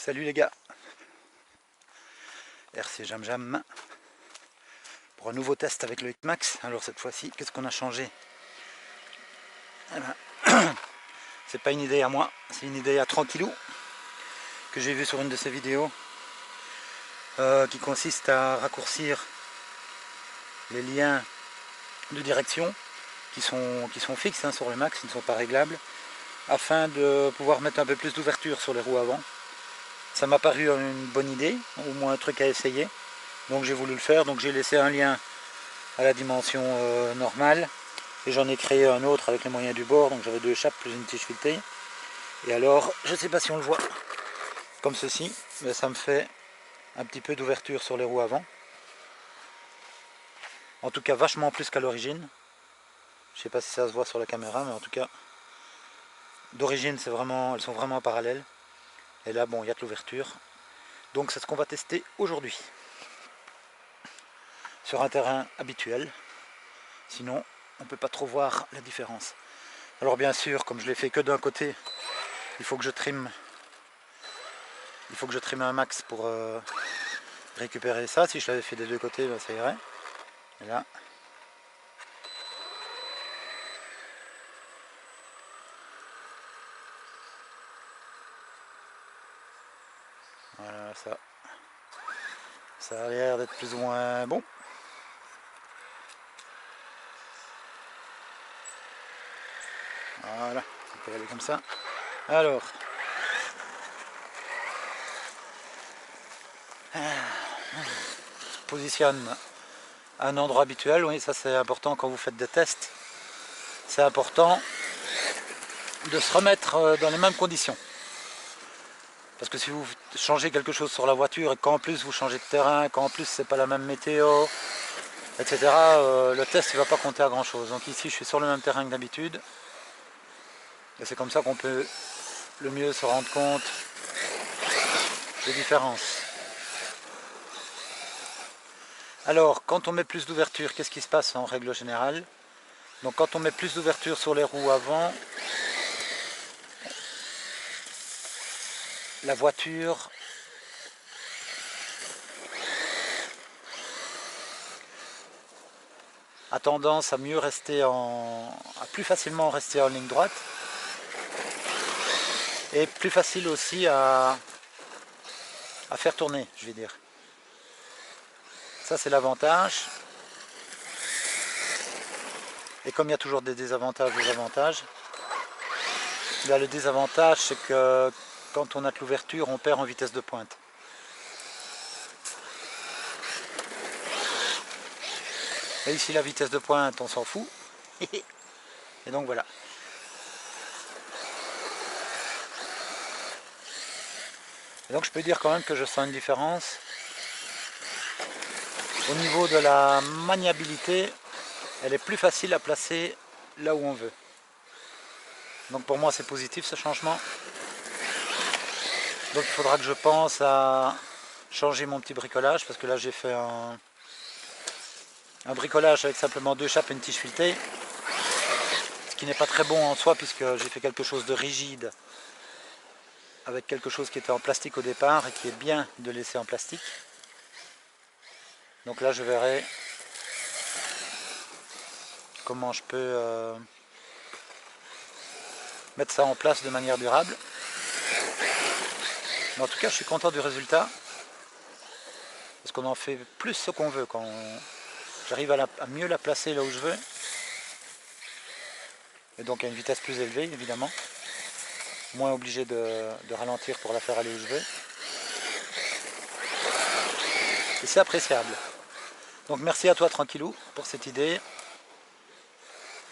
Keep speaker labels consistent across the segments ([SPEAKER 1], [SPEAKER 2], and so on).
[SPEAKER 1] Salut les gars, RC Jam Jam pour un nouveau test avec le Hitmax. Alors cette fois-ci, qu'est-ce qu'on a changé? Eh ben, c'est pas une idée à moi, c'est une idée à Tranquillou que j'ai vu sur une de ses vidéos qui consiste à raccourcir les liens de direction qui sont fixes hein, sur le max, qui ne sont pas réglables, afin de pouvoir mettre un peu plus d'ouverture sur les roues avant. Ça m'a paru une bonne idée, au moins un truc à essayer. Donc j'ai voulu le faire, donc j'ai laissé un lien à la dimension normale. Et j'en ai créé un autre avec les moyens du bord, donc j'avais deux échappes plus une tige filetée. Et alors, je ne sais pas si on le voit, comme ceci, mais ça me fait un petit peu d'ouverture sur les roues avant. En tout cas vachement plus qu'à l'origine. Je ne sais pas si ça se voit sur la caméra, mais en tout cas, d'origine elles sont vraiment parallèles. Et là, bon, il y a de l'ouverture. Donc c'est ce qu'on va tester aujourd'hui. Sur un terrain habituel. Sinon, on ne peut pas trop voir la différence. Alors bien sûr, comme je l'ai fait que d'un côté, il faut que je trime un max pour récupérer ça. Si je l'avais fait des deux côtés, ben, ça irait. Et là, voilà, ça a l'air d'être plus ou moins bon. Voilà, on peut y aller comme ça. Alors, positionne à un endroit habituel. Oui, ça c'est important quand vous faites des tests. C'est important de se remettre dans les mêmes conditions. Parce que si vous changez quelque chose sur la voiture et qu'en plus vous changez de terrain, qu'en plus c'est pas la même météo, etc., le test ne va pas compter à grand chose. Donc ici je suis sur le même terrain que d'habitude. Et c'est comme ça qu'on peut le mieux se rendre compte des différences. Alors, quand on met plus d'ouverture, qu'est-ce qui se passe en règle générale? Donc quand on met plus d'ouverture sur les roues avant, la voiture a tendance à mieux rester à plus facilement rester en ligne droite. Et plus facile aussi à faire tourner, je vais dire. Ça c'est l'avantage. Et comme il y a toujours des désavantages et des avantages, là le désavantage c'est que quand on a de l'ouverture, on perd en vitesse de pointe. Et ici la vitesse de pointe, on s'en fout. Et donc voilà. Et donc je peux dire quand même que je sens une différence. Au niveau de la maniabilité, elle est plus facile à placer là où on veut. Donc pour moi c'est positif ce changement. Donc il faudra que je pense à changer mon petit bricolage, parce que là j'ai fait un bricolage avec simplement deux échappes et une tige filetée. Ce qui n'est pas très bon en soi, puisque j'ai fait quelque chose de rigide avec quelque chose qui était en plastique au départ et qui est bien de laisser en plastique. Donc là je verrai comment je peux mettre ça en place de manière durable. Mais en tout cas je suis content du résultat, parce qu'on en fait plus ce qu'on veut quand j'arrive à mieux la placer là où je veux, et donc à une vitesse plus élevée évidemment, moins obligé de ralentir pour la faire aller où je veux, et c'est appréciable. Donc merci à toi Tranquillou pour cette idée,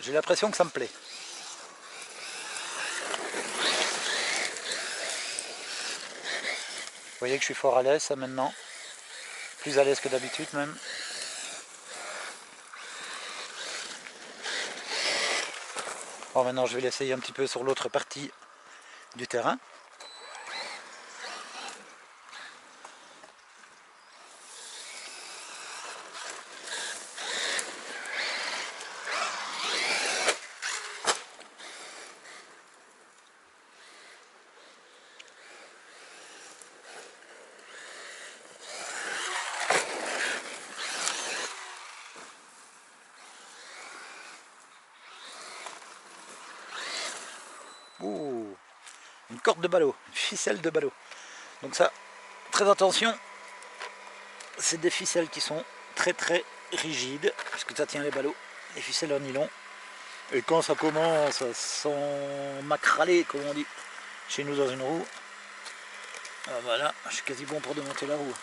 [SPEAKER 1] j'ai l'impression que ça me plaît. Vous voyez que je suis fort à l'aise ça maintenant, plus à l'aise que d'habitude même. Bon, maintenant je vais l'essayer un petit peu sur l'autre partie du terrain. Ouh, une corde de ballot, une ficelle de ballot. Donc ça, très attention, c'est des ficelles qui sont très rigides, parce que ça tient les ballots, les ficelles en nylon. Et quand ça commence à s'emacraler, comme on dit chez nous dans une roue, voilà, je suis quasi bon pour démonter la roue.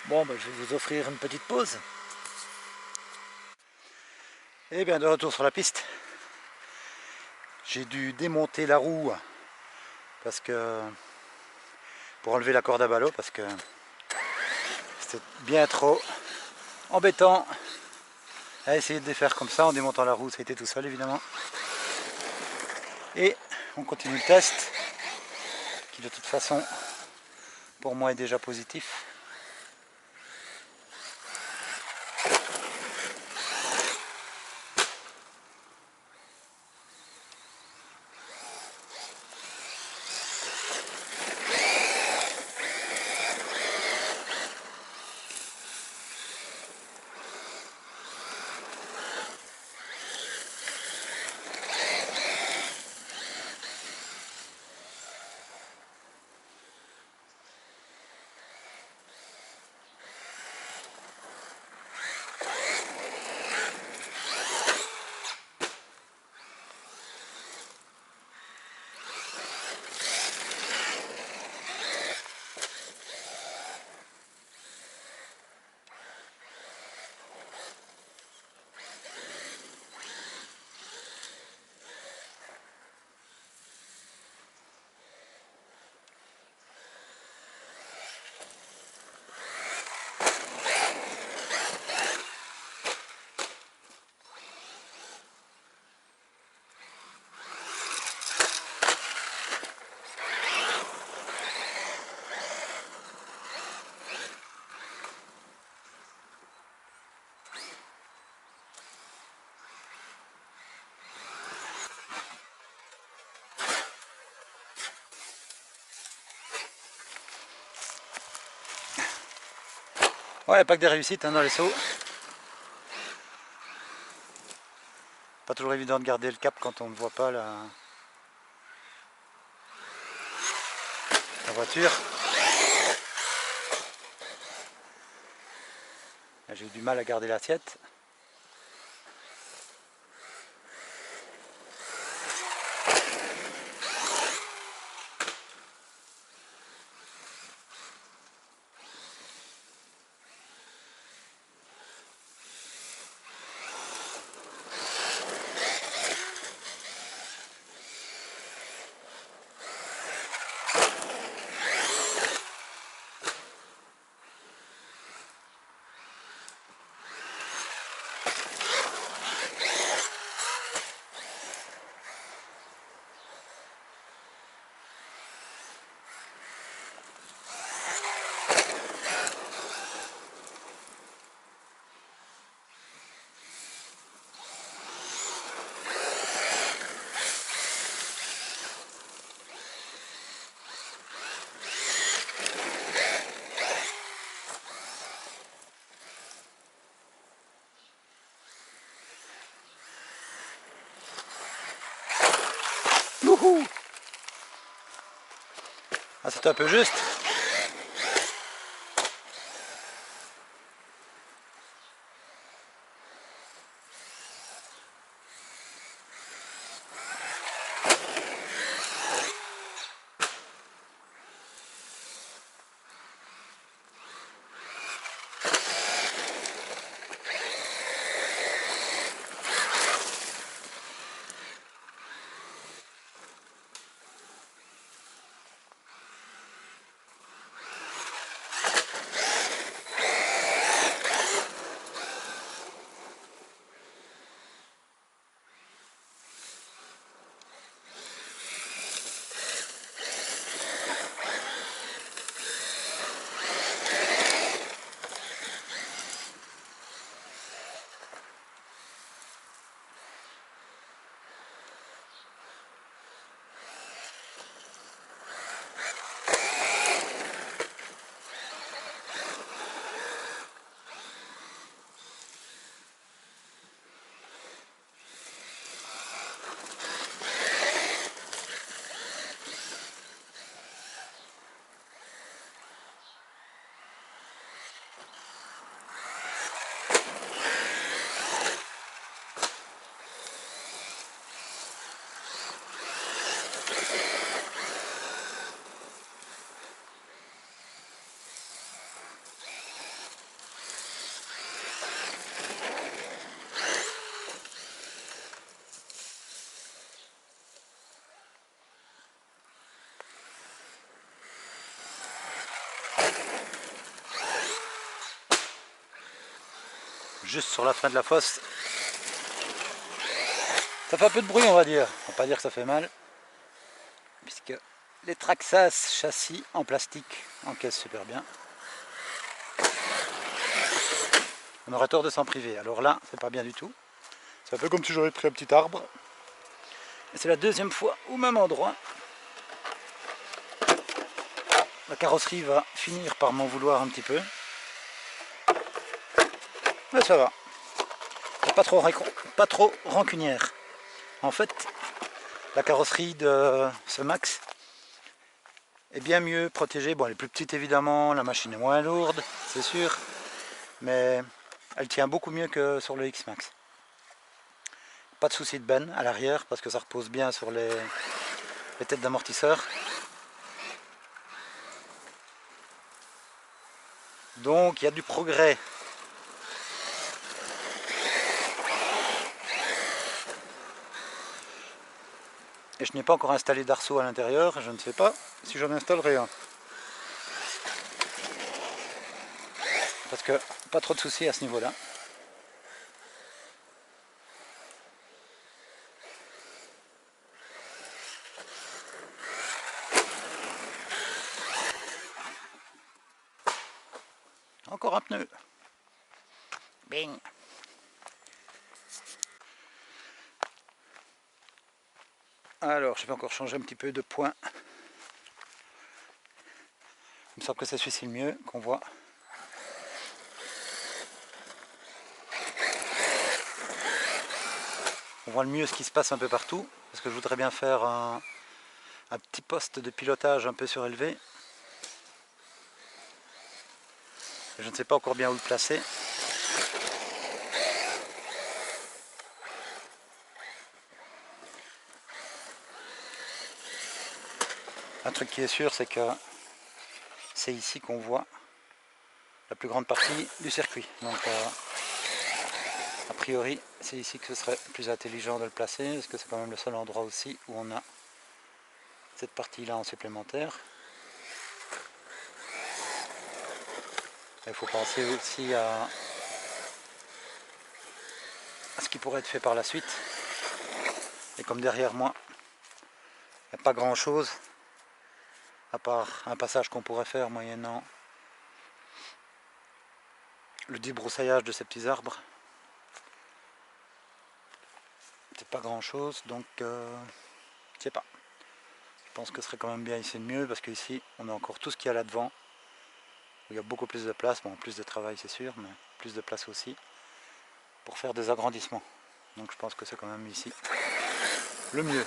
[SPEAKER 1] Bon, ben, je vais vous offrir une petite pause. Et bien de retour sur la piste. J'ai dû démonter la roue parce que pour enlever la corde à ballot parce que c'était bien trop embêtant à essayer de défaire comme ça en démontant la roue. Ça a été tout seul évidemment. Et on continue le test qui de toute façon pour moi est déjà positif. Ouais, pas que des réussites hein, dans les sauts. Pas toujours évident de garder le cap quand on ne voit pas la voiture. J'ai eu du mal à garder l'assiette. Youhou! Ah, c'est un peu juste. juste sur la fin de la fosse. Ça fait un peu de bruit, on va dire. On va pas dire que ça fait mal. Puisque les Traxxas châssis en plastique encaissent super bien. On aurait tort de s'en priver. Alors là, c'est pas bien du tout. C'est un peu comme si j'aurais pris un petit arbre. Et c'est la deuxième fois au même endroit. La carrosserie va finir par m'en vouloir un petit peu. Mais ça va. Pas trop rancunière. En fait, la carrosserie de ce Max est bien mieux protégée. Bon, elle est plus petite évidemment, la machine est moins lourde, c'est sûr. Mais elle tient beaucoup mieux que sur le X-Max. Pas de souci de benne à l'arrière parce que ça repose bien sur les têtes d'amortisseur. Donc il y a du progrès. Et je n'ai pas encore installé d'arceau à l'intérieur, je ne sais pas si j'en installerai un. Parce que pas trop de soucis à ce niveau-là. Encore un pneu. Bing. Alors, je vais encore changer un petit peu de point. Il me semble que c'est celui-ci le mieux qu'on voit. On voit le mieux ce qui se passe un peu partout. Parce que je voudrais bien faire un petit poste de pilotage un peu surélevé. Je ne sais pas encore bien où le placer. Un truc qui est sûr, c'est que c'est ici qu'on voit la plus grande partie du circuit. Donc a priori, c'est ici que ce serait plus intelligent de le placer, parce que c'est quand même le seul endroit aussi où on a cette partie-là en supplémentaire. Il faut penser aussi à ce qui pourrait être fait par la suite. Et comme derrière moi, il n'y a pas grand chose, à part un passage qu'on pourrait faire moyennant le débroussaillage de ces petits arbres. C'est pas grand chose, donc je sais pas. Je pense que ce serait quand même bien ici le mieux, parce qu'ici on a encore tout ce qu'il y a là devant. Il y a beaucoup plus de place, bon plus de travail c'est sûr, mais plus de place aussi pour faire des agrandissements. Donc je pense que c'est quand même ici le mieux.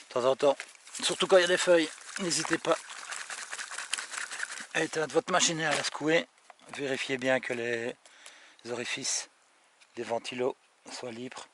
[SPEAKER 1] De temps en temps, surtout quand il y a des feuilles, n'hésitez pas à éteindre votre machine et à la secouer. Vérifiez bien que les orifices des ventilos soient libres.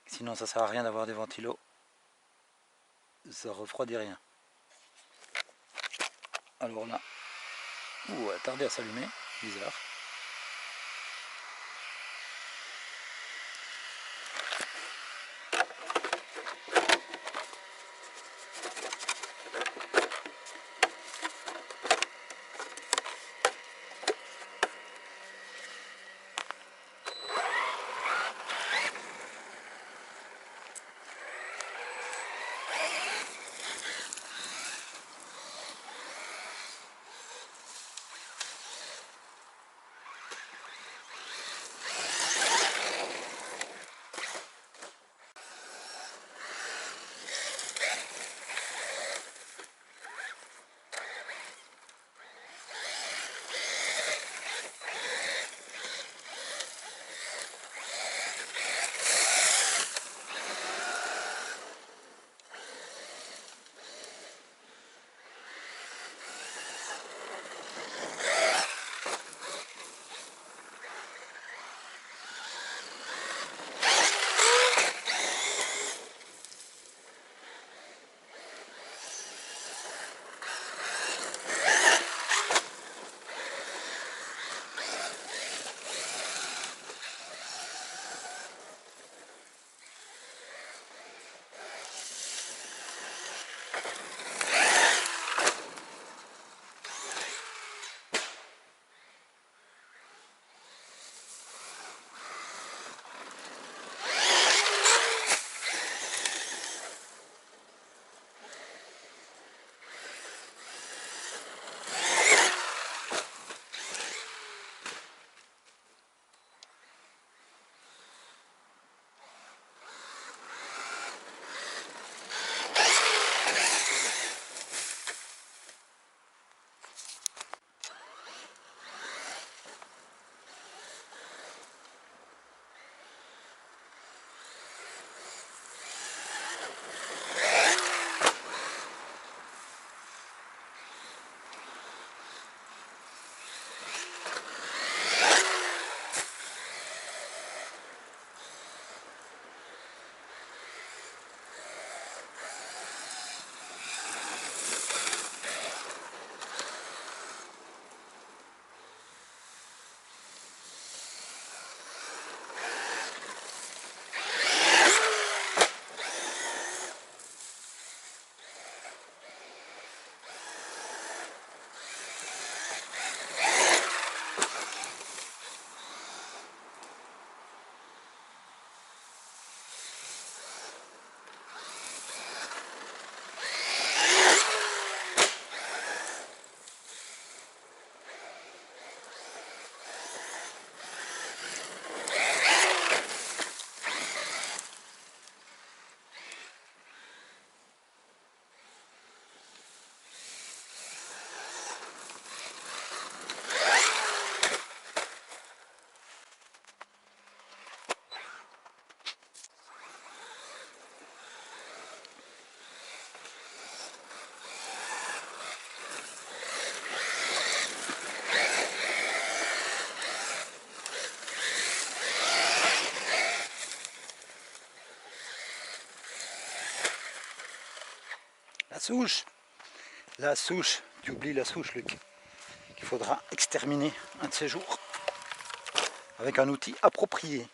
[SPEAKER 1] Sinon ça sert à rien d'avoir des ventilos. Ça refroidit rien. Alors là, elle a tardé à s'allumer, bizarre. souche. La souche, tu oublies la souche, Luc. Qu'il faudra exterminer un de ces jours avec un outil approprié.